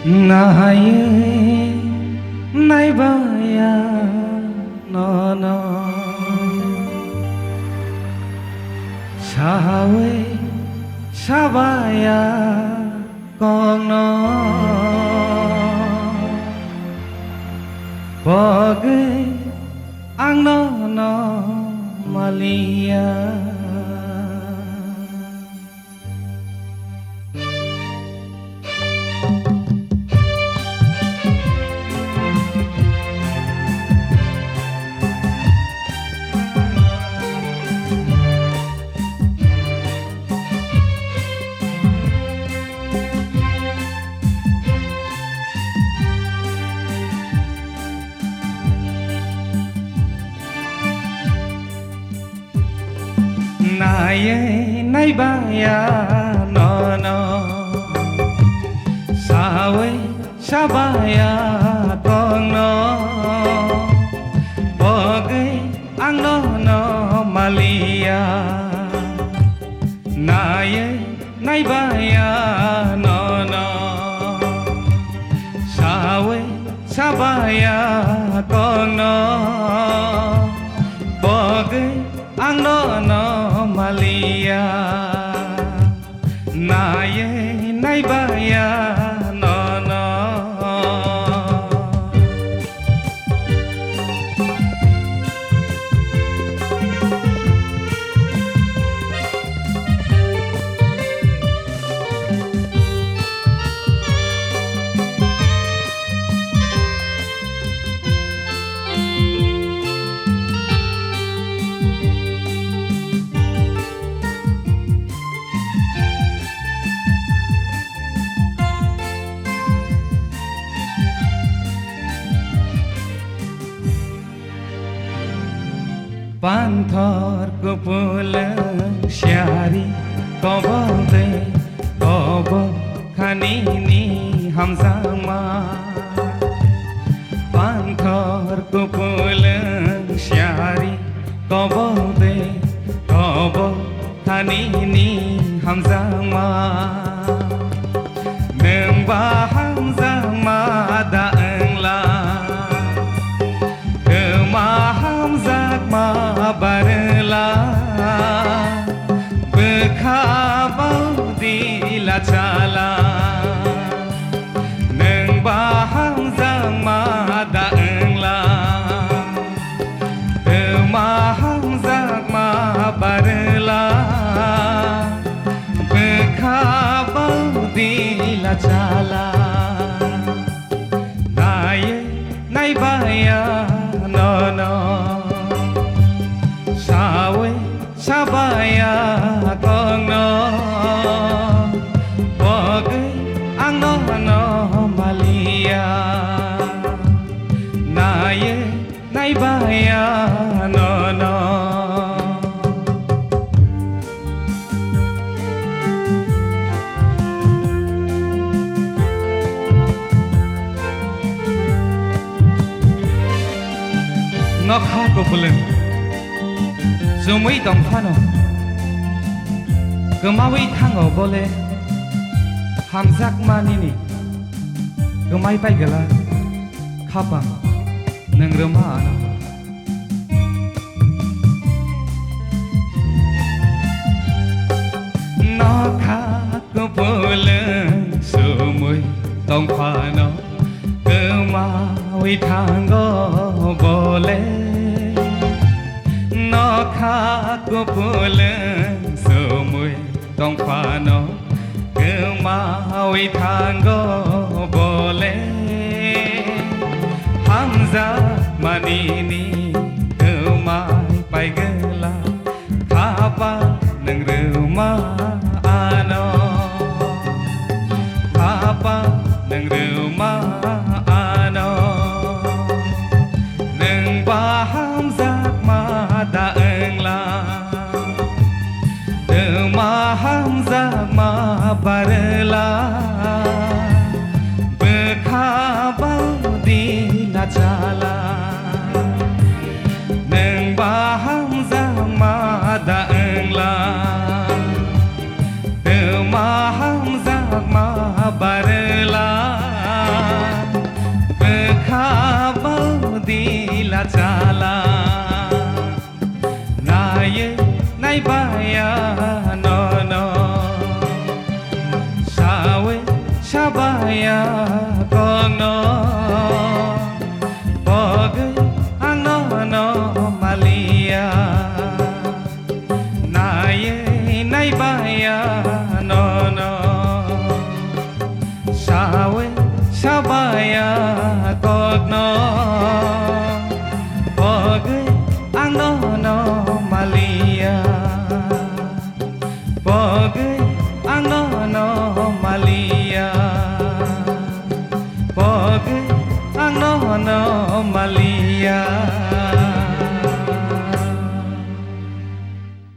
nahaye naibaya no no sawe sabaya con nó bagi ang no malia nay baya no no sawe sabaya con nó bagi ang no malia nay baya no no sawe sabaya con nó bagi ang no malia nay baya no no Panthor kupulang syari kobote kobo khanini hamzama Panthor kupulang syari kobote kobo khanini hamzama Nembah hamzama daengla ma barla bekhabau di la chala neng bahang zang ma daengla mahang zang ma barla bekhabau di la chala nay baya no no sawe sabaya con nó bagi ang no malia nay baya no no ngọc ha của phượng rồi mấy đồng phan à cứ mau ít thang ở bole ham giác mani ni cứ mai bay gala khapa nang rama ana nó kha cứ bole rồi mấy đồng phan à cứ mau ít thang ở bole nó khá của bulan semui tong pano ke mau tanggo boleh hamza manini ke mai pai gela khapa nang rumah ano khapa nang rumah ano nang baham daengla mahang zama barla bekhabau di la chala neng bahang zama daengla mahang zama barla sabaya kono Poge ano no malia Naye naibaya no no Sawe sabaya kono Poge ano no malia Poge ano no malia Poge ano no malia